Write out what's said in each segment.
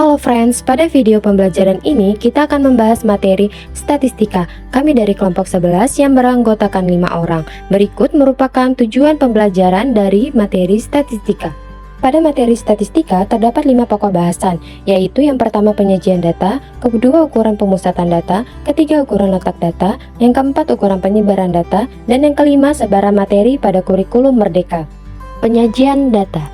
Halo friends, pada video pembelajaran ini kita akan membahas materi statistika. Kami dari kelompok 11 yang beranggotakan 5 orang. Berikut merupakan tujuan pembelajaran dari materi statistika. Pada materi statistika terdapat 5 pokok bahasan, yaitu yang pertama penyajian data, kedua ukuran pemusatan data, ketiga ukuran letak data, yang keempat ukuran penyebaran data, dan yang kelima sebaran materi pada kurikulum merdeka. Penyajian data.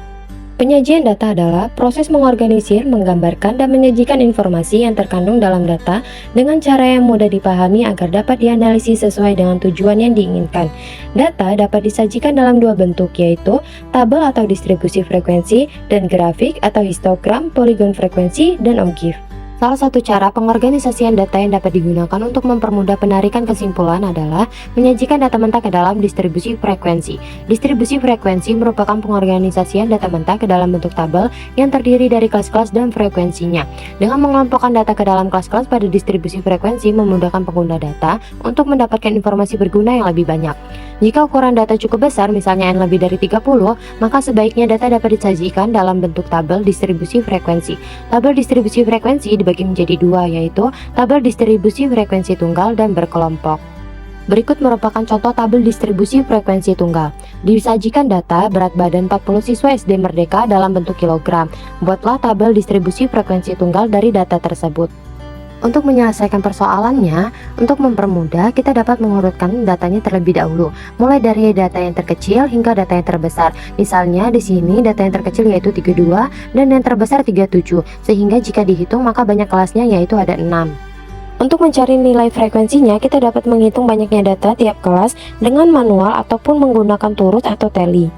Penyajian data adalah proses mengorganisir, menggambarkan, dan menyajikan informasi yang terkandung dalam data dengan cara yang mudah dipahami agar dapat dianalisis sesuai dengan tujuan yang diinginkan. Data dapat disajikan dalam dua bentuk, yaitu tabel atau distribusi frekuensi dan grafik atau histogram, poligon frekuensi, dan ogive. Salah satu cara pengorganisasian data yang dapat digunakan untuk mempermudah penarikan kesimpulan adalah menyajikan data mentah ke dalam distribusi frekuensi. Distribusi frekuensi merupakan pengorganisasian data mentah ke dalam bentuk tabel yang terdiri dari kelas-kelas dan frekuensinya. Dengan mengelompokkan data ke dalam kelas-kelas pada distribusi frekuensi memudahkan pengguna data untuk mendapatkan informasi berguna yang lebih banyak. Jika ukuran data cukup besar, misalnya N lebih dari 30, maka sebaiknya data dapat disajikan dalam bentuk tabel distribusi frekuensi. Tabel distribusi frekuensi dibagi menjadi dua, yaitu tabel distribusi frekuensi tunggal dan berkelompok. Berikut merupakan contoh tabel distribusi frekuensi tunggal. Disajikan data berat badan 40 siswa SD Merdeka dalam bentuk kilogram. Buatlah tabel distribusi frekuensi tunggal dari data tersebut. Untuk menyelesaikan persoalannya, untuk mempermudah, kita dapat mengurutkan datanya terlebih dahulu, mulai dari data yang terkecil hingga data yang terbesar. Misalnya di sini data yang terkecil yaitu 32 dan yang terbesar 37, sehingga jika dihitung maka banyak kelasnya yaitu ada 6. Untuk mencari nilai frekuensinya, kita dapat menghitung banyaknya data tiap kelas dengan manual ataupun menggunakan turut atau tally.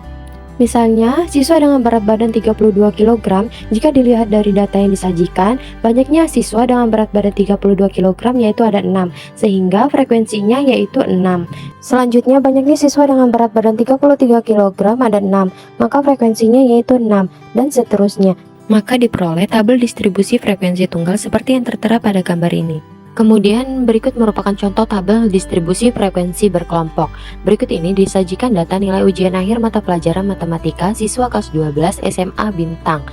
Misalnya, siswa dengan berat badan 32 kg, jika dilihat dari data yang disajikan, banyaknya siswa dengan berat badan 32 kg yaitu ada 6, sehingga frekuensinya yaitu 6. Selanjutnya, banyaknya siswa dengan berat badan 33 kg ada 6, maka frekuensinya yaitu 6, dan seterusnya. Maka diperoleh tabel distribusi frekuensi tunggal seperti yang tertera pada gambar ini. Kemudian berikut merupakan contoh tabel distribusi frekuensi berkelompok. Berikut ini disajikan data nilai ujian akhir mata pelajaran matematika siswa kelas 12 SMA Bintang.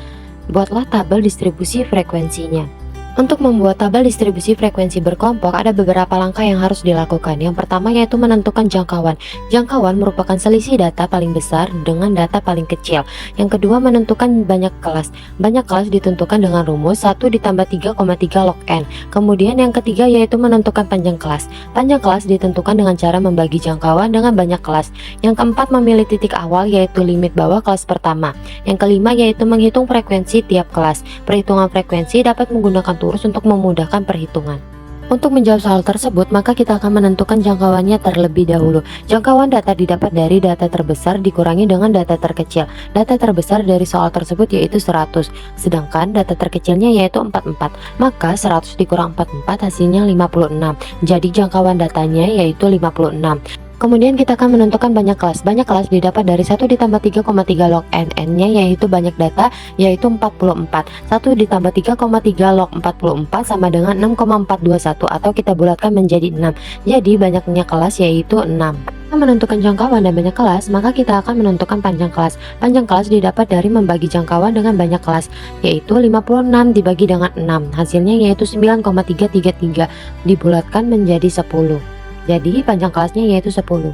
Buatlah tabel distribusi frekuensinya. Untuk membuat tabel distribusi frekuensi berkelompok ada beberapa langkah yang harus dilakukan. Yang pertama yaitu menentukan jangkauan. Jangkauan merupakan selisih data paling besar dengan data paling kecil. Yang kedua menentukan banyak kelas. Banyak kelas ditentukan dengan rumus 1 ditambah 3,3 log n. Kemudian yang ketiga yaitu menentukan panjang kelas. Panjang kelas ditentukan dengan cara membagi jangkauan dengan banyak kelas. Yang keempat memilih titik awal yaitu limit bawah kelas pertama. Yang kelima yaitu menghitung frekuensi tiap kelas. Perhitungan frekuensi dapat menggunakan turus untuk memudahkan perhitungan. Untuk menjawab soal tersebut, maka kita akan menentukan jangkauannya terlebih dahulu. Jangkauan data didapat dari data terbesar dikurangi dengan data terkecil. Data terbesar dari soal tersebut yaitu 100, sedangkan data terkecilnya yaitu 44. Maka 100 dikurang 44 hasilnya 56. Jadi jangkauan datanya yaitu 56. Kemudian kita akan menentukan banyak kelas. Banyak kelas didapat dari 1 ditambah 3,3 log n. N-nya yaitu banyak data yaitu 44. 1 ditambah 3,3 log 44 sama dengan 6,421 atau kita bulatkan menjadi 6. Jadi banyaknya kelas yaitu 6. Kita menentukan jangkauan dan banyak kelas, maka kita akan menentukan panjang kelas. Panjang kelas didapat dari membagi jangkauan dengan banyak kelas, yaitu 56 dibagi dengan 6. Hasilnya yaitu 9,333 dibulatkan menjadi 10. Jadi panjang kelasnya yaitu 10.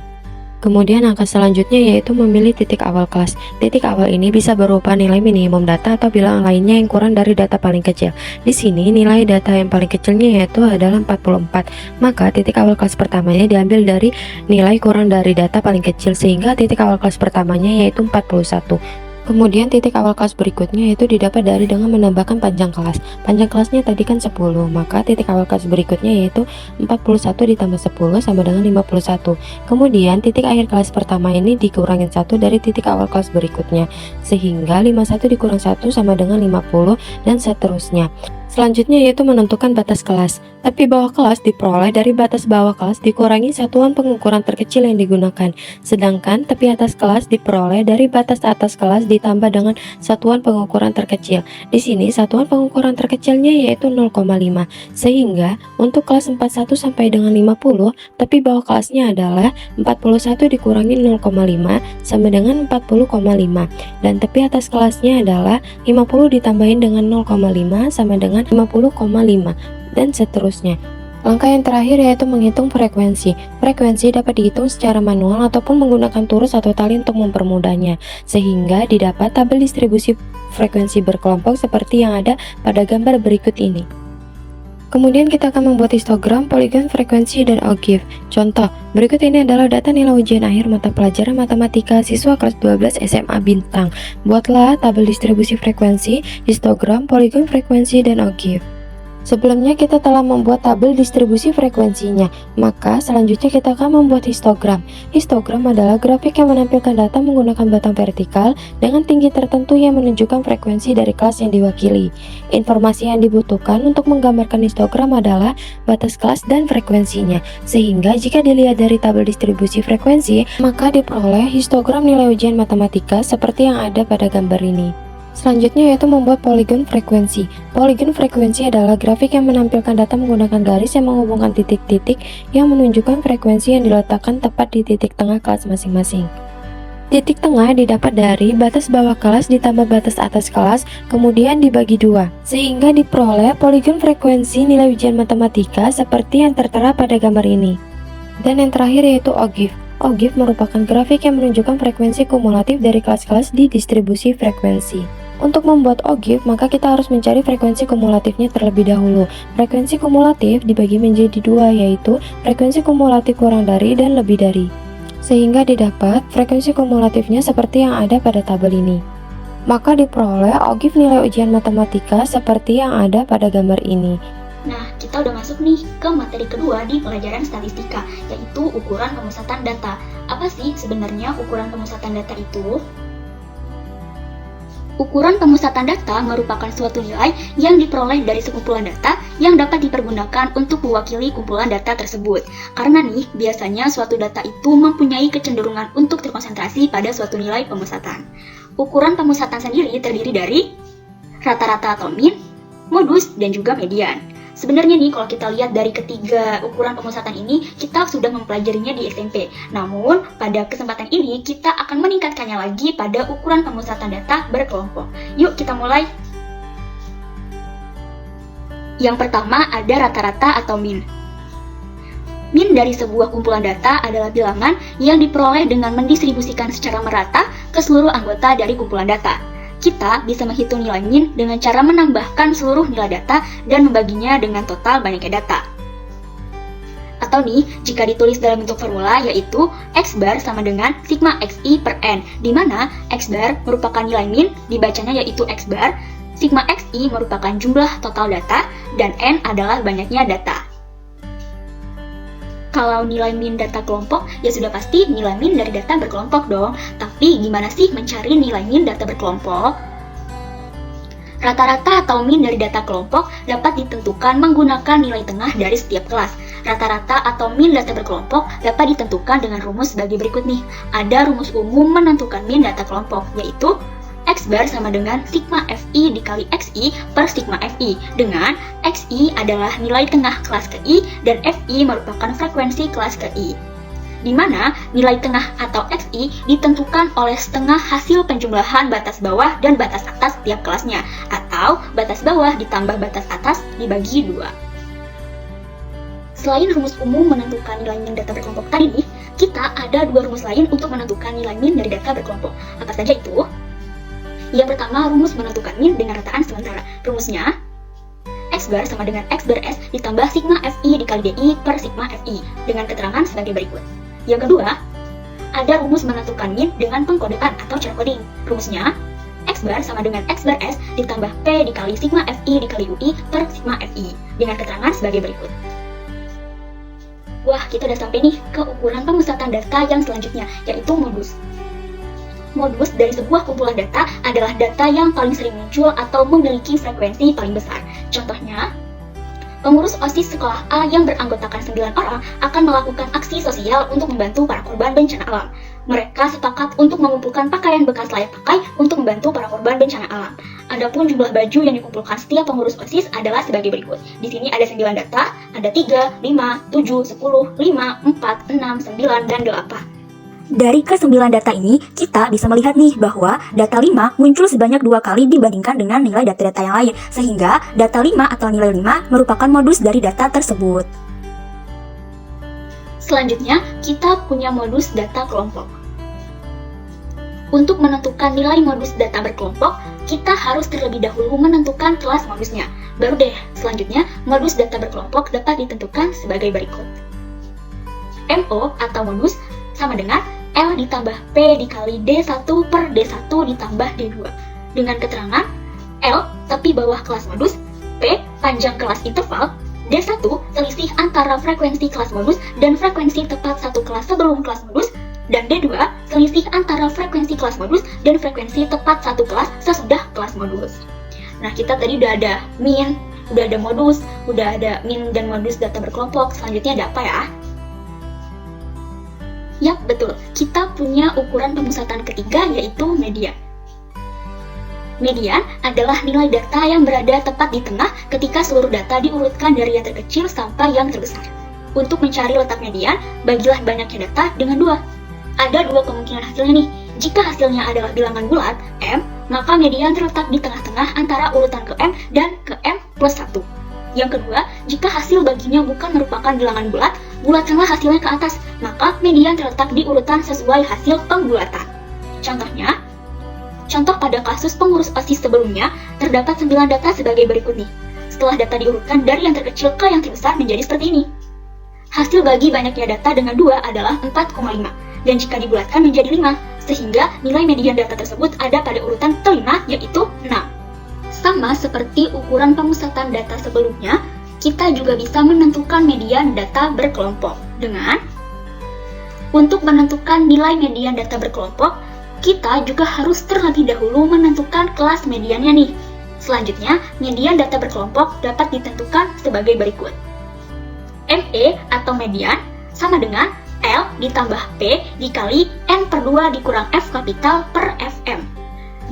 Kemudian angka selanjutnya yaitu memilih titik awal kelas. Titik awal ini bisa berupa nilai minimum data atau bilangan lainnya yang kurang dari data paling kecil. Di sini nilai data yang paling kecilnya yaitu adalah 44. Maka titik awal kelas pertamanya diambil dari nilai kurang dari data paling kecil sehingga titik awal kelas pertamanya yaitu 41. Kemudian titik awal kelas berikutnya yaitu didapat dari dengan menambahkan panjang kelas. Panjang kelasnya tadi kan 10, maka titik awal kelas berikutnya yaitu 41 ditambah 10 sama dengan 51. Kemudian titik akhir kelas pertama ini dikurangin 1 dari titik awal kelas berikutnya, sehingga 51 dikurang 1 sama dengan 50 dan seterusnya. Selanjutnya yaitu menentukan batas kelas. Tepi bawah kelas diperoleh dari batas bawah kelas dikurangi satuan pengukuran terkecil yang digunakan, sedangkan tepi atas kelas diperoleh dari batas atas kelas ditambah dengan satuan pengukuran terkecil. Di sini satuan pengukuran terkecilnya yaitu 0,5, sehingga untuk kelas 41 sampai dengan 50, tepi bawah kelasnya adalah 41 dikurangi 0,5 sama dengan 40,5, dan tepi atas kelasnya adalah 50 ditambahin dengan 0,5 sama dengan 50,5. dan seterusnya. Langkah yang terakhir yaitu menghitung frekuensi. Frekuensi dapat dihitung secara manual ataupun menggunakan turus atau tali untuk mempermudahnya, sehingga didapat tabel distribusi frekuensi berkelompok seperti yang ada pada gambar berikut ini. Kemudian kita akan membuat histogram, poligon, frekuensi, dan ogive. Contoh, berikut ini adalah data nilai ujian akhir mata pelajaran matematika siswa kelas 12 SMA Bintang. Buatlah tabel distribusi frekuensi, histogram, poligon, frekuensi, dan ogive. Sebelumnya kita telah membuat tabel distribusi frekuensinya, maka selanjutnya kita akan membuat histogram. Histogram adalah grafik yang menampilkan data menggunakan batang vertikal dengan tinggi tertentu yang menunjukkan frekuensi dari kelas yang diwakili. Informasi yang dibutuhkan untuk menggambarkan histogram adalah batas kelas dan frekuensinya, sehingga jika dilihat dari tabel distribusi frekuensi, maka diperoleh histogram nilai ujian matematika seperti yang ada pada gambar ini. Selanjutnya yaitu membuat poligon frekuensi. Poligon frekuensi adalah grafik yang menampilkan data menggunakan garis yang menghubungkan titik-titik yang menunjukkan frekuensi yang diletakkan tepat di titik tengah kelas masing-masing. Titik tengah didapat dari batas bawah kelas ditambah batas atas kelas, kemudian dibagi dua, sehingga diperoleh poligon frekuensi nilai ujian matematika seperti yang tertera pada gambar ini. Dan yang terakhir yaitu ogive. Ogive merupakan grafik yang menunjukkan frekuensi kumulatif dari kelas-kelas di distribusi frekuensi. Untuk membuat ogive, maka kita harus mencari frekuensi kumulatifnya terlebih dahulu. Frekuensi kumulatif dibagi menjadi dua, yaitu frekuensi kumulatif kurang dari dan lebih dari, sehingga didapat frekuensi kumulatifnya seperti yang ada pada tabel ini. Maka diperoleh ogive nilai ujian matematika seperti yang ada pada gambar ini. Nah, kita udah masuk nih ke materi kedua di pelajaran statistika, yaitu ukuran pemusatan data. Apa sih sebenarnya ukuran pemusatan data itu? Ukuran pemusatan data merupakan suatu nilai yang diperoleh dari sekumpulan data yang dapat dipergunakan untuk mewakili kumpulan data tersebut. Karena nih, biasanya suatu data itu mempunyai kecenderungan untuk terkonsentrasi pada suatu nilai pemusatan. Ukuran pemusatan sendiri terdiri dari rata-rata atau mean, modus, dan juga median. Sebenarnya nih, kalau kita lihat dari ketiga ukuran pemusatan ini, kita sudah mempelajarinya di SMP. Namun, pada kesempatan ini, kita akan meningkatkannya lagi pada ukuran pemusatan data berkelompok. Yuk, kita mulai. Yang pertama, ada rata-rata atau mean. Mean dari sebuah kumpulan data adalah bilangan yang diperoleh dengan mendistribusikan secara merata ke seluruh anggota dari kumpulan data. Kita bisa menghitung nilai mean dengan cara menambahkan seluruh nilai data dan membaginya dengan total banyaknya data. Atau nih, jika ditulis dalam bentuk formula yaitu X bar sama dengan sigma XI per N, di mana X bar merupakan nilai mean, dibacanya yaitu X bar, sigma XI merupakan jumlah total data, dan N adalah banyaknya data. Kalau nilai mean data kelompok, ya sudah pasti nilai mean dari data berkelompok dong. Tapi gimana sih mencari nilai mean data berkelompok? Rata-rata atau mean dari data kelompok dapat ditentukan menggunakan nilai tengah dari setiap kelas. Rata-rata atau mean data berkelompok dapat ditentukan dengan rumus sebagai berikut nih. Ada rumus umum menentukan mean data kelompok, yaitu X bar sama dengan sigma Fi dikali Xi per sigma Fi, dengan Xi adalah nilai tengah kelas ke I dan Fi merupakan frekuensi kelas ke I. Di mana nilai tengah atau Xi ditentukan oleh setengah hasil penjumlahan batas bawah dan batas atas tiap kelasnya, atau batas bawah ditambah batas atas dibagi 2. Selain rumus umum menentukan nilai mean data berkelompok tadi nih, kita ada dua rumus lain untuk menentukan nilai mean dari data berkelompok. Apa saja itu? Yang pertama, rumus menentukan mean dengan rataan sementara. Rumusnya, X bar sama dengan X bar S ditambah sigma Fi dikali Di per sigma Fi, dengan keterangan sebagai berikut. Yang kedua, ada rumus menentukan mean dengan pengkodean atau cara coding. Rumusnya, X bar sama dengan X bar S ditambah P dikali sigma Fi dikali Ui per sigma Fi, dengan keterangan sebagai berikut. Wah, kita udah sampai nih ke ukuran pemusatan data yang selanjutnya, yaitu modus. Modus dari sebuah kumpulan data adalah data yang paling sering muncul atau memiliki frekuensi paling besar. Contohnya, Pengurus OSIS sekolah A yang beranggotakan 9 orang akan melakukan aksi sosial untuk membantu para korban bencana alam. Mereka sepakat untuk mengumpulkan pakaian bekas layak pakai untuk membantu para korban bencana alam. Adapun jumlah baju yang dikumpulkan setiap pengurus OSIS adalah sebagai berikut. Di sini ada 9 data, ada 3, 5, 7, 10, 5, 4, 6, 9, dan 8. Dari ke-9 data ini, kita bisa melihat nih bahwa data 5 muncul sebanyak 2 kali dibandingkan dengan nilai data-data yang lain, sehingga data 5 atau nilai 5 merupakan modus dari data tersebut. Selanjutnya, kita punya modus data kelompok. Untuk menentukan nilai modus data berkelompok, kita harus terlebih dahulu menentukan kelas modusnya. Baru deh, selanjutnya, modus data berkelompok dapat ditentukan sebagai berikut. MO atau modus sama dengan L ditambah P dikali D1 per D1 ditambah D2. Dengan keterangan L tepi bawah kelas modus, P panjang kelas interval, D1 selisih antara frekuensi kelas modus dan frekuensi tepat satu kelas sebelum kelas modus, dan D2 selisih antara frekuensi kelas modus dan frekuensi tepat satu kelas sesudah kelas modus. Nah, kita tadi udah ada min, udah ada modus, udah ada min dan modus data berkelompok. Selanjutnya ada apa ya? Yap, betul. Kita punya ukuran pemusatan ketiga, yaitu median. Median adalah nilai data yang berada tepat di tengah ketika seluruh data diurutkan dari yang terkecil sampai yang terbesar. Untuk mencari letak median, bagilah banyaknya data dengan 2. Ada 2 kemungkinan hasilnya nih. Jika hasilnya adalah bilangan bulat, M, maka median terletak di tengah-tengah antara urutan ke M dan ke M plus 1. Yang kedua, jika hasil baginya bukan merupakan bilangan bulat, bulatkanlah hasilnya ke atas, maka median terletak di urutan sesuai hasil pembulatan. Contohnya, contoh pada kasus pengurus OSIS sebelumnya, terdapat 9 data sebagai berikut nih. Setelah data diurutkan dari yang terkecil ke yang terbesar menjadi seperti ini. Hasil bagi banyaknya data dengan 2 adalah 4,5, dan jika dibulatkan menjadi 5, sehingga nilai median data tersebut ada pada urutan kelima, yaitu 6. Sama seperti ukuran pemusatan data sebelumnya, kita juga bisa menentukan median data berkelompok dengan untuk menentukan nilai median data berkelompok, kita juga harus terlebih dahulu menentukan kelas mediannya nih. Selanjutnya, median data berkelompok dapat ditentukan sebagai berikut. ME atau median sama dengan L ditambah P dikali N per 2 dikurang F kapital per FM.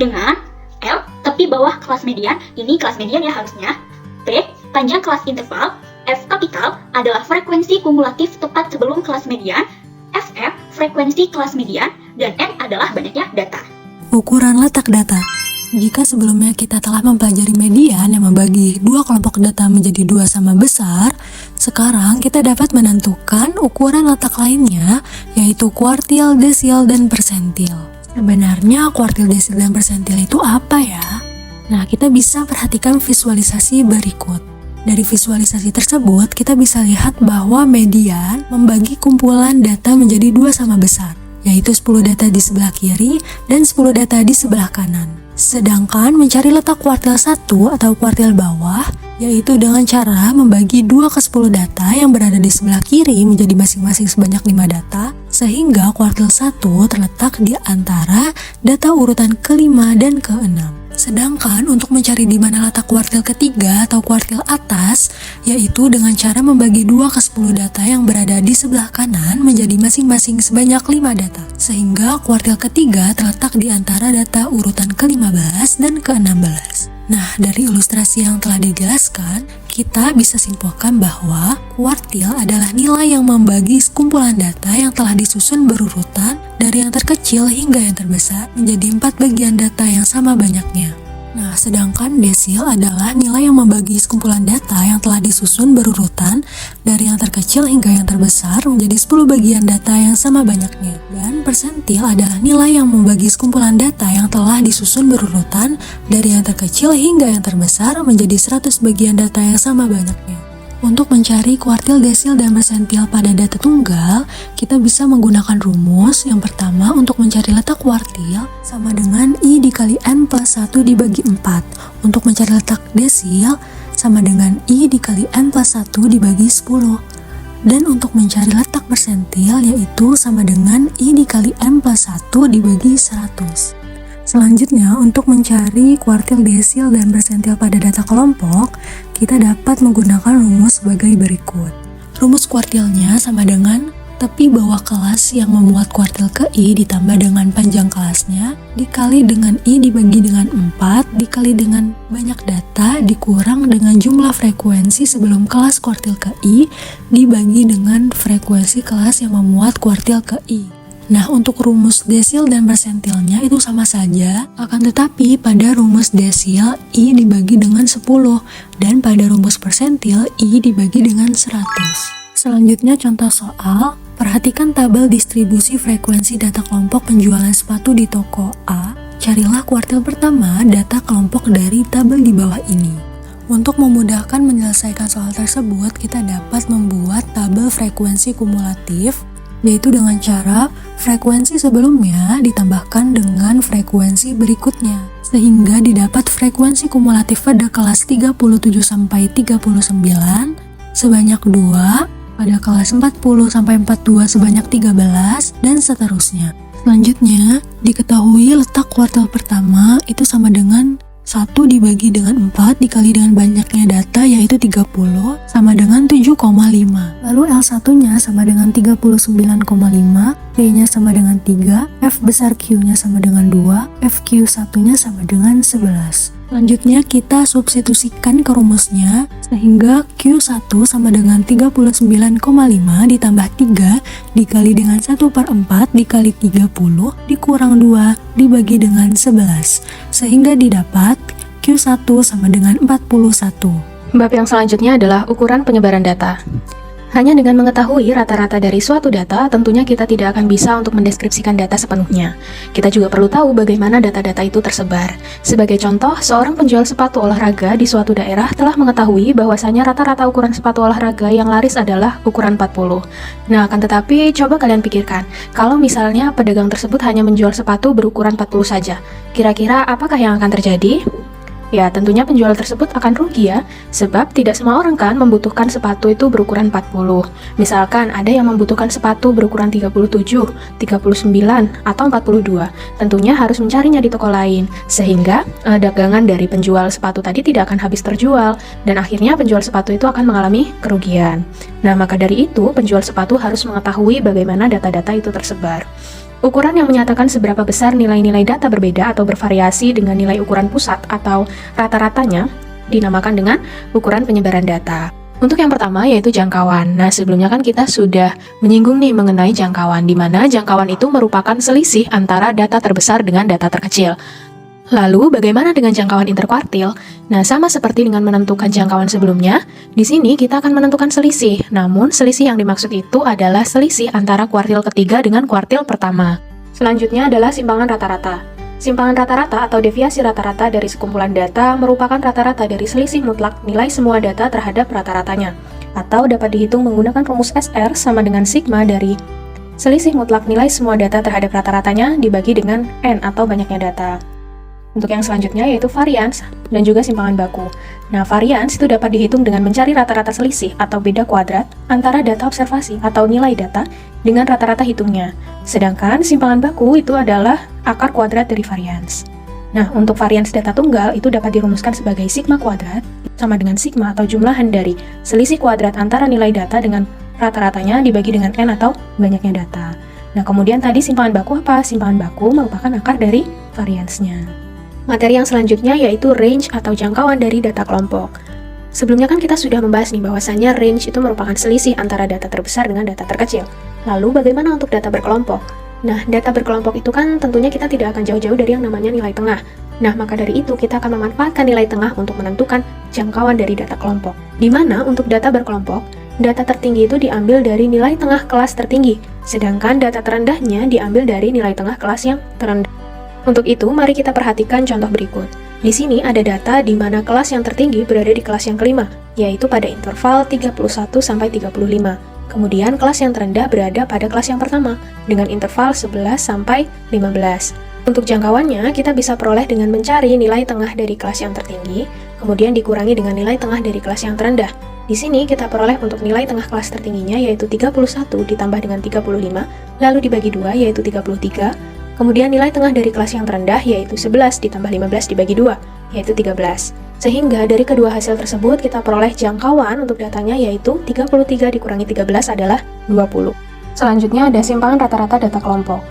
Dengan L tepi bawah kelas median, ini kelas median ya harusnya. P panjang kelas interval, F kapital adalah frekuensi kumulatif tepat sebelum kelas median, FM frekuensi kelas median, dan N adalah banyaknya data. Ukuran letak data. Jika sebelumnya kita telah mempelajari median yang membagi 2 kelompok data menjadi 2 sama besar, sekarang kita dapat menentukan ukuran letak lainnya, yaitu kuartil, desil, dan persentil. Sebenarnya kuartil, desil, dan persentil itu apa ya? Nah, kita bisa perhatikan visualisasi berikut. Dari visualisasi tersebut, kita bisa lihat bahwa median membagi kumpulan data menjadi 2 sama besar, yaitu 10 data di sebelah kiri dan 10 data di sebelah kanan. Sedangkan mencari letak kuartil 1 atau kuartil bawah, yaitu dengan cara membagi 2 ke 10 data yang berada di sebelah kiri menjadi masing-masing sebanyak 5 data, sehingga kuartil 1 terletak di antara data urutan ke-5 dan ke-6. Sedangkan untuk mencari di mana letak kuartil ketiga atau kuartil atas, yaitu dengan cara membagi 2 ke 10 data yang berada di sebelah kanan menjadi masing-masing sebanyak 5 data, sehingga kuartil ketiga terletak di antara data urutan ke-15 dan ke-16. Nah, dari ilustrasi yang telah dijelaskan, kita bisa simpulkan bahwa kuartil adalah nilai yang membagi kumpulan data yang telah disusun berurutan dari yang terkecil hingga yang terbesar menjadi 4 bagian data yang sama banyaknya. Nah, sedangkan desil adalah nilai yang membagi sekumpulan data yang telah disusun berurutan dari yang terkecil hingga yang terbesar menjadi 10 bagian data yang sama banyaknya. Dan persentil adalah nilai yang membagi sekumpulan data yang telah disusun berurutan dari yang terkecil hingga yang terbesar menjadi 100 bagian data yang sama banyaknya. Untuk mencari kuartil, desil, dan persentil pada data tunggal, kita bisa menggunakan rumus. Yang pertama, untuk mencari letak kuartil sama dengan I dikali N plus 1 dibagi 4. Untuk mencari letak desil sama dengan I dikali N plus 1 dibagi 10. Dan untuk mencari letak persentil yaitu sama dengan I dikali N plus 1 dibagi 100. Selanjutnya, untuk mencari kuartil, desil, dan persentil pada data kelompok, kita dapat menggunakan rumus sebagai berikut. Rumus kuartilnya sama dengan tepi bawah kelas yang memuat kuartil ke I ditambah dengan panjang kelasnya, dikali dengan I dibagi dengan 4, dikali dengan banyak data, dikurang dengan jumlah frekuensi sebelum kelas kuartil ke I, dibagi dengan frekuensi kelas yang memuat kuartil ke I. Nah, untuk rumus desil dan persentilnya itu sama saja, akan tetapi pada rumus desil I dibagi dengan 10 dan pada rumus persentil I dibagi dengan 100. Selanjutnya contoh soal, perhatikan tabel distribusi frekuensi data kelompok penjualan sepatu di toko A. Carilah kuartil pertama data kelompok dari tabel di bawah ini. Untuk memudahkan menyelesaikan soal tersebut, kita dapat membuat tabel frekuensi kumulatif, yaitu dengan cara frekuensi sebelumnya ditambahkan dengan frekuensi berikutnya, sehingga didapat frekuensi kumulatif pada kelas 37 sampai 39 sebanyak 2, pada kelas 40 sampai 42 sebanyak 13, dan seterusnya. Selanjutnya, diketahui letak kuartil pertama itu sama dengan 1 dibagi dengan 4 dikali dengan banyaknya data yaitu 30 sama dengan 7,5. Lalu L1-nya sama dengan 39,5, P-nya sama dengan 3, F besar Q-nya sama dengan 2, FQ1-nya sama dengan 11. Selanjutnya kita substitusikan ke rumusnya sehingga Q1 sama dengan 39,5 ditambah 3 dikali dengan 1/4 dikali 30 dikurang 2 dibagi dengan 11 sehingga didapat Q1 sama dengan 41. Bab yang selanjutnya adalah ukuran penyebaran data. Hanya dengan mengetahui rata-rata dari suatu data, tentunya kita tidak akan bisa untuk mendeskripsikan data sepenuhnya. Kita juga perlu tahu bagaimana data-data itu tersebar. Sebagai contoh, seorang penjual sepatu olahraga di suatu daerah telah mengetahui bahwasanya rata-rata ukuran sepatu olahraga yang laris adalah ukuran 40. Nah, akan tetapi, coba kalian pikirkan, kalau misalnya pedagang tersebut hanya menjual sepatu berukuran 40 saja, kira-kira apakah yang akan terjadi? Ya, tentunya penjual tersebut akan rugi ya, sebab tidak semua orang kan membutuhkan sepatu itu berukuran 40. Misalkan ada yang membutuhkan sepatu berukuran 37, 39, atau 42. Tentunya harus mencarinya di toko lain, sehingga dagangan dari penjual sepatu tadi tidak akan habis terjual, dan akhirnya penjual sepatu itu akan mengalami kerugian. Nah, maka dari itu, penjual sepatu harus mengetahui bagaimana data-data itu tersebar. Ukuran yang menyatakan seberapa besar nilai-nilai data berbeda atau bervariasi dengan nilai ukuran pusat atau rata-ratanya dinamakan dengan ukuran penyebaran data. Untuk yang pertama yaitu jangkauan. Nah, sebelumnya kan kita sudah menyinggung nih mengenai jangkauan, di mana jangkauan itu merupakan selisih antara data terbesar dengan data terkecil. Lalu, bagaimana dengan jangkauan interkuartil? Nah, sama seperti dengan menentukan jangkauan sebelumnya, di sini kita akan menentukan selisih. Namun, selisih yang dimaksud itu adalah selisih antara kuartil ketiga dengan kuartil pertama. Selanjutnya adalah simpangan rata-rata. Simpangan rata-rata atau deviasi rata-rata dari sekumpulan data merupakan rata-rata dari selisih mutlak nilai semua data terhadap rata-ratanya, atau dapat dihitung menggunakan rumus SR sama dengan sigma dari selisih mutlak nilai semua data terhadap rata-ratanya dibagi dengan N atau banyaknya data. Untuk yang selanjutnya yaitu varians dan juga simpangan baku. Nah, varians itu dapat dihitung dengan mencari rata-rata selisih atau beda kuadrat antara data observasi atau nilai data dengan rata-rata hitungnya. Sedangkan simpangan baku itu adalah akar kuadrat dari varians. Nah, untuk varians data tunggal itu dapat dirumuskan sebagai sigma kuadrat sama dengan sigma atau jumlahan dari selisih kuadrat antara nilai data dengan rata-ratanya dibagi dengan N atau banyaknya data. Nah, kemudian tadi simpangan baku apa? Simpangan baku merupakan akar dari variansnya. Materi yang selanjutnya yaitu range atau jangkauan dari data kelompok. Sebelumnya kan kita sudah membahas nih bahwasannya range itu merupakan selisih antara data terbesar dengan data terkecil. Lalu bagaimana untuk data berkelompok? Nah, data berkelompok itu kan tentunya kita tidak akan jauh-jauh dari yang namanya nilai tengah. Nah, maka dari itu kita akan memanfaatkan nilai tengah untuk menentukan jangkauan dari data kelompok. Di mana untuk data berkelompok, data tertinggi itu diambil dari nilai tengah kelas tertinggi, sedangkan data terendahnya diambil dari nilai tengah kelas yang terendah. Untuk itu, mari kita perhatikan contoh berikut. Di sini ada data di mana kelas yang tertinggi berada di kelas yang kelima, yaitu pada interval 31 sampai 35. Kemudian kelas yang terendah berada pada kelas yang pertama, dengan interval 11 sampai 15. Untuk jangkauannya, kita bisa peroleh dengan mencari nilai tengah dari kelas yang tertinggi, kemudian dikurangi dengan nilai tengah dari kelas yang terendah. Di sini kita peroleh untuk nilai tengah kelas tertingginya yaitu 31 ditambah dengan 35, lalu dibagi 2 yaitu 33, Kemudian nilai tengah dari kelas yang terendah yaitu 11 ditambah 15 dibagi 2, yaitu 13. Sehingga dari kedua hasil tersebut kita peroleh jangkauan untuk datanya yaitu 33 dikurangi 13 adalah 20. Selanjutnya ada simpangan rata-rata data kelompok.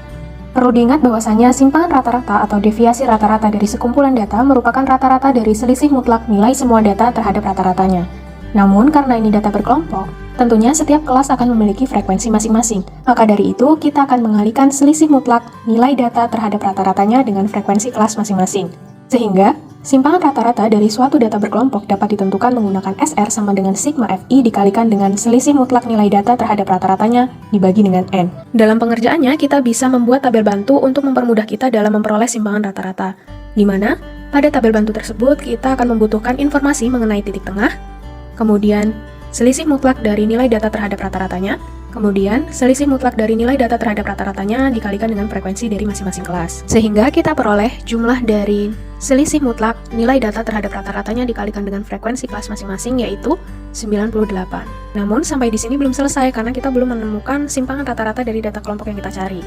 Perlu diingat bahwasanya simpangan rata-rata atau deviasi rata-rata dari sekumpulan data merupakan rata-rata dari selisih mutlak nilai semua data terhadap rata-ratanya. Namun, karena ini data berkelompok, tentunya setiap kelas akan memiliki frekuensi masing-masing. Maka dari itu, kita akan mengalihkan selisih mutlak nilai data terhadap rata-ratanya dengan frekuensi kelas masing-masing. Sehingga, simpangan rata-rata dari suatu data berkelompok dapat ditentukan menggunakan SR sama dengan sigma FI dikalikan dengan selisih mutlak nilai data terhadap rata-ratanya dibagi dengan N. Dalam pengerjaannya, kita bisa membuat tabel bantu untuk mempermudah kita dalam memperoleh simpangan rata-rata. Di mana, pada tabel bantu tersebut, kita akan membutuhkan informasi mengenai titik tengah, kemudian selisih mutlak dari nilai data terhadap rata-ratanya, kemudian selisih mutlak dari nilai data terhadap rata-ratanya dikalikan dengan frekuensi dari masing-masing kelas. Sehingga kita peroleh jumlah dari selisih mutlak nilai data terhadap rata-ratanya dikalikan dengan frekuensi kelas masing-masing yaitu 98. Namun sampai di sini belum selesai karena kita belum menemukan simpangan rata-rata dari data kelompok yang kita cari.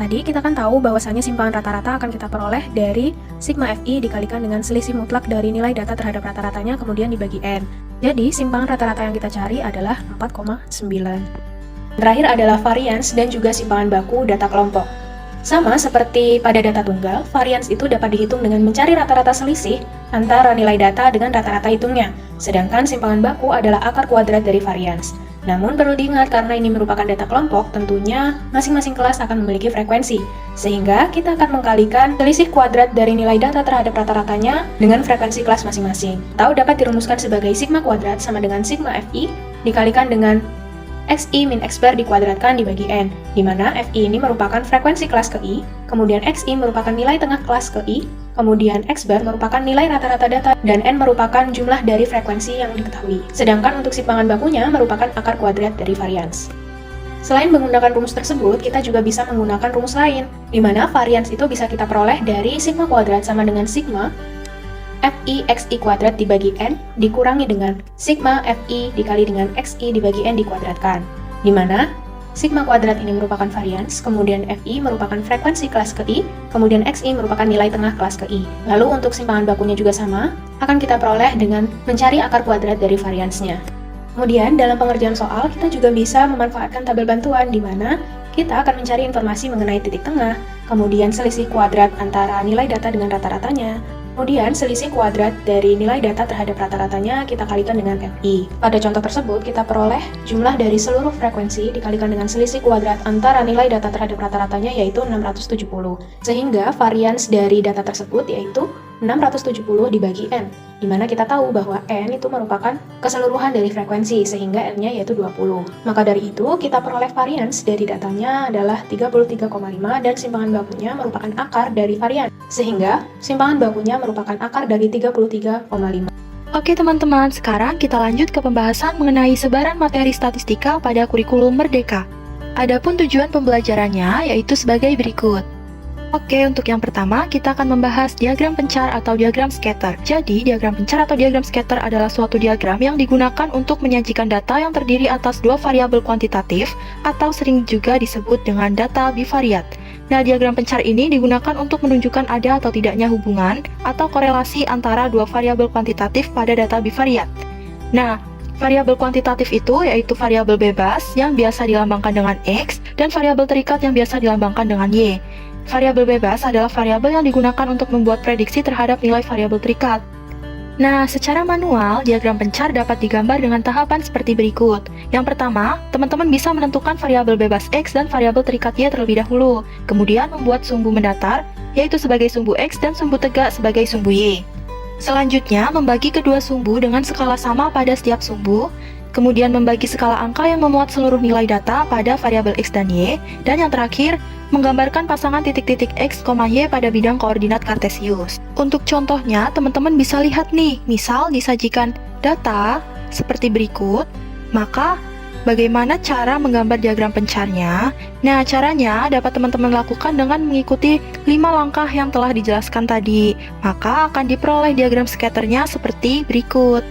Tadi kita kan tahu bahwasannya simpangan rata-rata akan kita peroleh dari sigma FI dikalikan dengan selisih mutlak dari nilai data terhadap rata-ratanya kemudian dibagi N. Jadi simpangan rata-rata yang kita cari adalah 4,9. Terakhir adalah varians dan juga simpangan baku data kelompok. Sama seperti pada data tunggal, varians itu dapat dihitung dengan mencari rata-rata selisih antara nilai data dengan rata-rata hitungnya. Sedangkan simpangan baku adalah akar kuadrat dari varians. Namun perlu diingat karena ini merupakan data kelompok, tentunya masing-masing kelas akan memiliki frekuensi. Sehingga kita akan mengkalikan selisih kuadrat dari nilai data terhadap rata-ratanya dengan frekuensi kelas masing-masing. Atau dapat dirumuskan sebagai sigma kuadrat sama dengan sigma FI dikalikan dengan XI min X bar dikuadratkan dibagi N, di mana FI ini merupakan frekuensi kelas ke I, kemudian XI merupakan nilai tengah kelas ke I, kemudian X bar merupakan nilai rata-rata data, dan N merupakan jumlah dari frekuensi yang diketahui. Sedangkan untuk simpangan bakunya merupakan akar kuadrat dari varians. Selain menggunakan rumus tersebut, kita juga bisa menggunakan rumus lain, di mana varians itu bisa kita peroleh dari sigma kuadrat sama dengan sigma FI XI kuadrat dibagi N dikurangi dengan sigma FI dikali dengan XI dibagi N dikuadratkan, di mana sigma kuadrat ini merupakan varians, kemudian FI merupakan frekuensi kelas ke I, kemudian XI merupakan nilai tengah kelas ke I. Lalu untuk simpangan bakunya juga sama, akan kita peroleh dengan mencari akar kuadrat dari variansnya. Kemudian dalam pengerjaan soal, kita juga bisa memanfaatkan tabel bantuan di mana kita akan mencari informasi mengenai titik tengah, kemudian selisih kuadrat antara nilai data dengan rata-ratanya, kemudian selisih kuadrat dari nilai data terhadap rata-ratanya kita kalikan dengan FI. Pada contoh tersebut, kita peroleh jumlah dari seluruh frekuensi dikalikan dengan selisih kuadrat antara nilai data terhadap rata-ratanya yaitu 670. Sehingga varians dari data tersebut yaitu 670 dibagi N, di mana kita tahu bahwa N itu merupakan keseluruhan dari frekuensi, sehingga N-nya yaitu 20. Maka dari itu, kita peroleh varians dari datanya adalah 33,5 dan simpangan bakunya merupakan akar dari varians, sehingga simpangan bakunya merupakan akar dari 33,5. Oke teman-teman, sekarang kita lanjut ke pembahasan mengenai sebaran materi statistika pada kurikulum Merdeka. Adapun tujuan pembelajarannya yaitu sebagai berikut. Oke, untuk yang pertama, kita akan membahas diagram pencar atau diagram scatter. Jadi, diagram pencar atau diagram scatter adalah suatu diagram yang digunakan untuk menyajikan data yang terdiri atas dua variabel kuantitatif atau sering juga disebut dengan data bivariat. Nah, diagram pencar ini digunakan untuk menunjukkan ada atau tidaknya hubungan atau korelasi antara dua variabel kuantitatif pada data bivariat. Nah, variabel kuantitatif itu yaitu variabel bebas yang biasa dilambangkan dengan X dan variabel terikat yang biasa dilambangkan dengan Y. Variabel bebas adalah variabel yang digunakan untuk membuat prediksi terhadap nilai variabel terikat. Nah, secara manual, diagram pencar dapat digambar dengan tahapan seperti berikut. Yang pertama, teman-teman bisa menentukan variabel bebas X dan variabel terikat Y terlebih dahulu. Kemudian membuat sumbu mendatar, yaitu sebagai sumbu X dan sumbu tegak sebagai sumbu Y. Selanjutnya, membagi kedua sumbu dengan skala sama pada setiap sumbu. Kemudian membagi skala angka yang memuat seluruh nilai data pada variabel X dan Y. Dan yang terakhir, menggambarkan pasangan titik-titik X, Y pada bidang koordinat kartesius. Untuk contohnya, teman-teman bisa lihat nih, misal disajikan data seperti berikut, maka bagaimana cara menggambar diagram pencarnya? Nah, caranya dapat teman-teman lakukan dengan mengikuti 5 langkah yang telah dijelaskan tadi. Maka akan diperoleh diagram scatternya seperti berikut.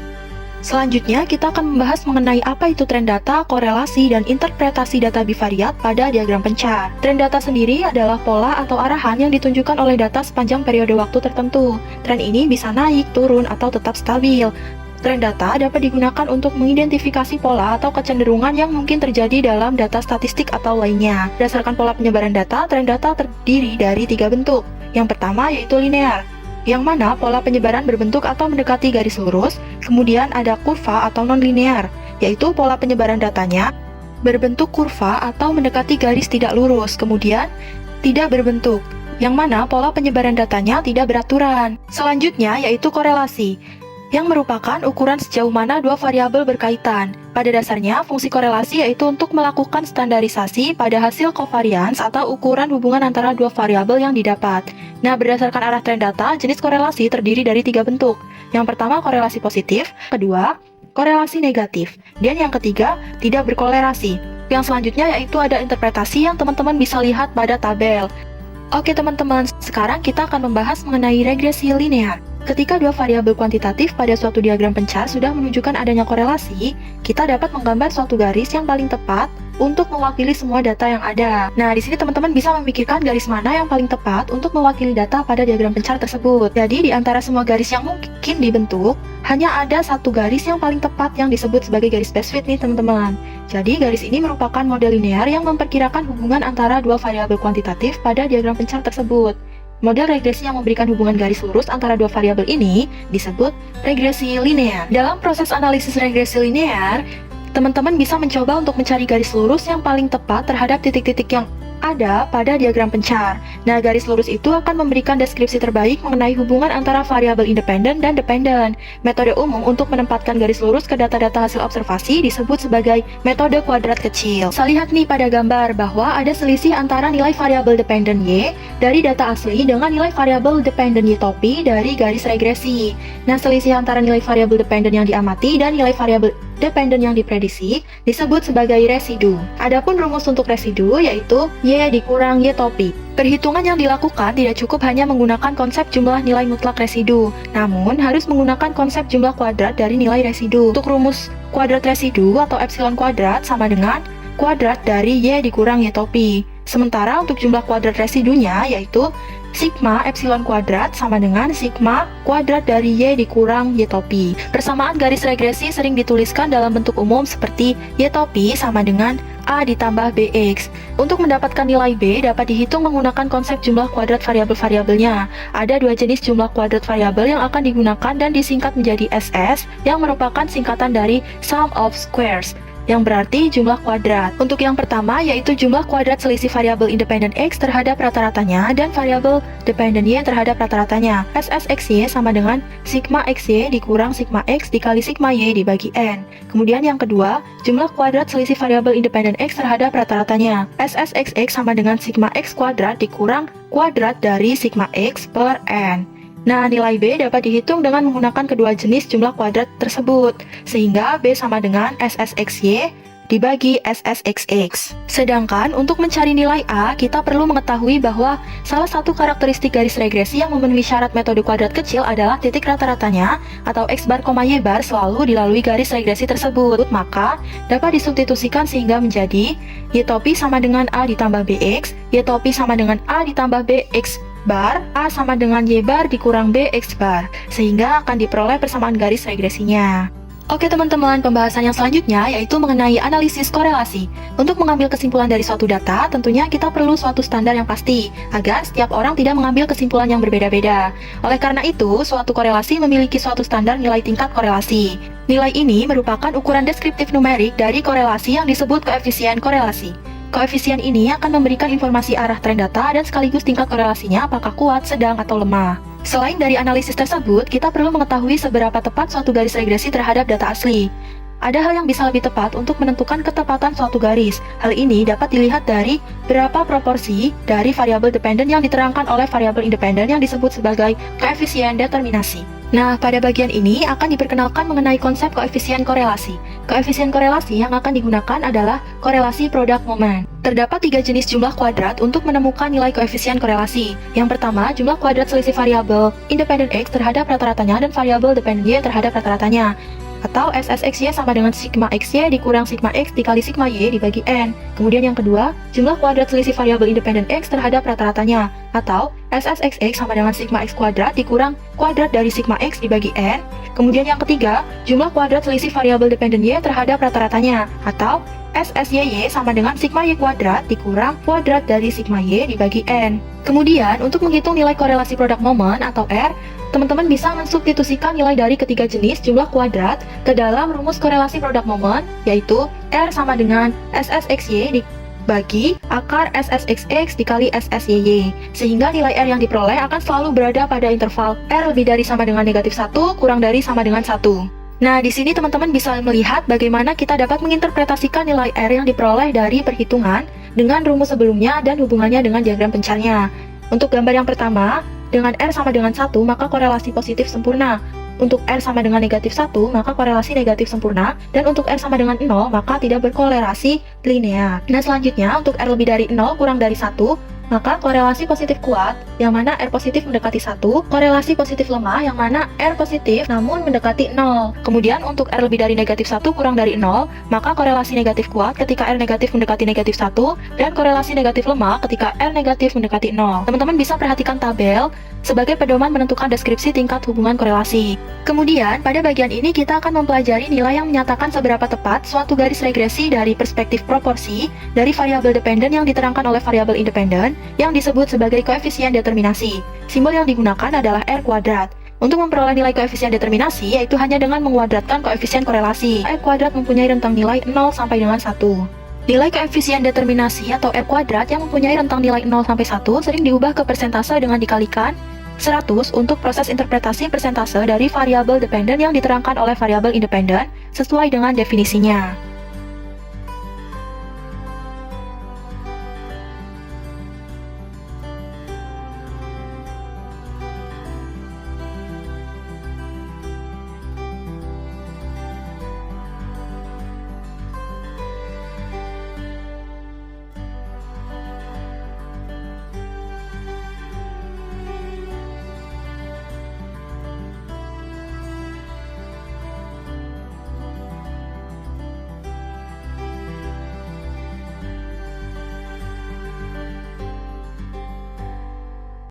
Selanjutnya, kita akan membahas mengenai apa itu tren data, korelasi, dan interpretasi data bivariat pada diagram pencar. Tren data sendiri adalah pola atau arahan yang ditunjukkan oleh data sepanjang periode waktu tertentu. Tren ini bisa naik, turun, atau tetap stabil. Tren data dapat digunakan untuk mengidentifikasi pola atau kecenderungan yang mungkin terjadi dalam data statistik atau lainnya. Berdasarkan pola penyebaran data, tren data terdiri dari 3 bentuk. Yang pertama yaitu linear, yang mana pola penyebaran berbentuk atau mendekati garis lurus. Kemudian ada kurva atau non-linear, yaitu pola penyebaran datanya berbentuk kurva atau mendekati garis tidak lurus. Kemudian tidak berbentuk, yang mana pola penyebaran datanya tidak beraturan. Selanjutnya yaitu korelasi, yang merupakan ukuran sejauh mana dua variabel berkaitan. Pada dasarnya, fungsi korelasi yaitu untuk melakukan standarisasi pada hasil covariance atau ukuran hubungan antara dua variabel yang didapat. Nah, berdasarkan arah tren data, jenis korelasi terdiri dari 3 bentuk. Yang pertama, korelasi positif. Kedua, korelasi negatif. Dan yang ketiga, tidak berkorelasi. Yang selanjutnya yaitu ada interpretasi yang teman-teman bisa lihat pada tabel. Oke teman-teman, sekarang kita akan membahas mengenai regresi linear. Ketika dua variabel kuantitatif pada suatu diagram pencar sudah menunjukkan adanya korelasi, kita dapat menggambar suatu garis yang paling tepat untuk mewakili semua data yang ada. Nah, di sini teman-teman bisa memikirkan garis mana yang paling tepat untuk mewakili data pada diagram pencar tersebut. Jadi, di antara semua garis yang mungkin dibentuk, hanya ada satu garis yang paling tepat yang disebut sebagai garis best fit nih teman-teman. Jadi, garis ini merupakan model linear yang memperkirakan hubungan antara dua variabel kuantitatif pada diagram pencar tersebut. Model regresi yang memberikan hubungan garis lurus antara dua variabel ini disebut regresi linear. Dalam proses analisis regresi linear, teman-teman bisa mencoba untuk mencari garis lurus yang paling tepat terhadap titik-titik yang ada pada diagram pencar. Nah, garis lurus itu akan memberikan deskripsi terbaik mengenai hubungan antara variabel independen dan dependen. Metode umum untuk menempatkan garis lurus ke data-data hasil observasi disebut sebagai metode kuadrat kecil. Saya lihat nih pada gambar bahwa ada selisih antara nilai variabel dependen Y dari data asli dengan nilai variabel dependen Y topi dari garis regresi. Nah, selisih antara nilai variabel dependen yang diamati dan nilai variabel dependen yang diprediksi disebut sebagai residu. Adapun rumus untuk residu yaitu Y dikurang Y topi. Perhitungan yang dilakukan tidak cukup hanya menggunakan konsep jumlah nilai mutlak residu, namun harus menggunakan konsep jumlah kuadrat dari nilai residu. Untuk rumus kuadrat residu atau epsilon kuadrat sama dengan kuadrat dari Y dikurang Y topi. Sementara untuk jumlah kuadrat residunya yaitu sigma epsilon kuadrat sama dengan sigma kuadrat dari Y dikurang Y topi. Persamaan garis regresi sering dituliskan dalam bentuk umum seperti Y topi sama dengan A ditambah BX. Untuk mendapatkan nilai B dapat dihitung menggunakan konsep jumlah kuadrat variabel-variabelnya. Ada dua jenis jumlah kuadrat variabel yang akan digunakan dan disingkat menjadi SS yang merupakan singkatan dari sum of squares, yang berarti jumlah kuadrat. Untuk yang pertama yaitu jumlah kuadrat selisih variabel independen X terhadap rata-ratanya dan variabel dependen Y terhadap rata-ratanya. SSXY sama dengan sigma XY dikurang sigma X dikali sigma Y dibagi N. Kemudian yang kedua, jumlah kuadrat selisih variabel independen X terhadap rata-ratanya. SSXX sama dengan sigma X kuadrat dikurang kuadrat dari sigma X per N. Nah, nilai B dapat dihitung dengan menggunakan kedua jenis jumlah kuadrat tersebut, sehingga B sama dengan SSXY dibagi SSXX. Sedangkan untuk mencari nilai A, kita perlu mengetahui bahwa salah satu karakteristik garis regresi yang memenuhi syarat metode kuadrat kecil adalah titik rata-ratanya atau X bar, Y bar selalu dilalui garis regresi tersebut. Maka dapat disubstitusikan sehingga menjadi Y topi sama dengan A ditambah BX, Y topi sama dengan A ditambah BX bar, A sama dengan Y bar dikurang BX bar, sehingga akan diperoleh persamaan garis regresinya. Oke teman-teman, pembahasan yang selanjutnya yaitu mengenai analisis korelasi. Untuk mengambil kesimpulan dari suatu data, tentunya kita perlu suatu standar yang pasti, agar setiap orang tidak mengambil kesimpulan yang berbeda-beda. Oleh karena itu, suatu korelasi memiliki suatu standar nilai tingkat korelasi. Nilai ini merupakan ukuran deskriptif numerik dari korelasi yang disebut koefisien korelasi. Koefisien ini akan memberikan informasi arah tren data dan sekaligus tingkat korelasinya apakah kuat, sedang, atau lemah. Selain dari analisis tersebut, kita perlu mengetahui seberapa tepat suatu garis regresi terhadap data asli. Ada hal yang bisa lebih tepat untuk menentukan ketepatan suatu garis. Hal ini dapat dilihat dari berapa proporsi dari variabel dependen yang diterangkan oleh variabel independen yang disebut sebagai koefisien determinasi. Nah, pada bagian ini akan diperkenalkan mengenai konsep koefisien korelasi. Koefisien korelasi yang akan digunakan adalah korelasi produk momen. Terdapat 3 jenis jumlah kuadrat untuk menemukan nilai koefisien korelasi. Yang pertama, jumlah kuadrat selisih variabel independen X terhadap rata-ratanya dan variabel dependen Y terhadap rata-ratanya. atau SSXY sama dengan sigma XY dikurang sigma X dikali sigma Y dibagi N. Kemudian yang kedua, jumlah kuadrat selisih variabel independen X terhadap rata-ratanya, atau SSXX sama dengan sigma X kuadrat dikurang kuadrat dari sigma X dibagi N. Kemudian yang ketiga, jumlah kuadrat selisih variabel dependen Y terhadap rata-ratanya, atau SSYY sama dengan sigma Y kuadrat dikurang kuadrat dari sigma Y dibagi N. Kemudian, untuk menghitung nilai korelasi produk momen atau R, teman-teman bisa mensubstitusikan nilai dari ketiga jenis jumlah kuadrat ke dalam rumus korelasi produk momen, yaitu R sama dengan SSXY dibagi akar SSXX dikali SSYY, sehingga nilai R yang diperoleh akan selalu berada pada interval R lebih dari sama dengan negatif 1 kurang dari sama dengan 1. Nah, di sini teman-teman bisa melihat bagaimana kita dapat menginterpretasikan nilai R yang diperoleh dari perhitungan dengan rumus sebelumnya dan hubungannya dengan diagram pencarnya. Untuk gambar yang pertama, dengan R sama dengan 1, maka korelasi positif sempurna. Untuk R sama dengan negatif 1, maka korelasi negatif sempurna. Dan untuk R sama dengan 0, maka tidak berkorelasi linear. Nah, selanjutnya, untuk R lebih dari 0 kurang dari 1, maka korelasi positif kuat, yang mana R positif mendekati 1, korelasi positif lemah, yang mana R positif namun mendekati 0. Kemudian untuk R lebih dari negatif 1 kurang dari 0, maka korelasi negatif kuat ketika R negatif mendekati negatif 1, dan korelasi negatif lemah ketika R negatif mendekati 0. Teman-teman bisa perhatikan tabel sebagai pedoman menentukan deskripsi tingkat hubungan korelasi. Kemudian, pada bagian ini kita akan mempelajari nilai yang menyatakan seberapa tepat suatu garis regresi dari perspektif proporsi dari variabel dependen yang diterangkan oleh variabel independen yang disebut sebagai koefisien determinasi. Simbol yang digunakan adalah R kuadrat. Untuk memperoleh nilai koefisien determinasi, yaitu hanya dengan menguadratkan koefisien korelasi. R kuadrat mempunyai rentang nilai 0 sampai dengan 1. Nilai koefisien determinasi atau R kuadrat yang mempunyai rentang nilai 0 sampai 1 sering diubah ke persentase dengan dikalikan 100 untuk proses interpretasi persentase dari variabel dependen yang diterangkan oleh variabel independen sesuai dengan definisinya.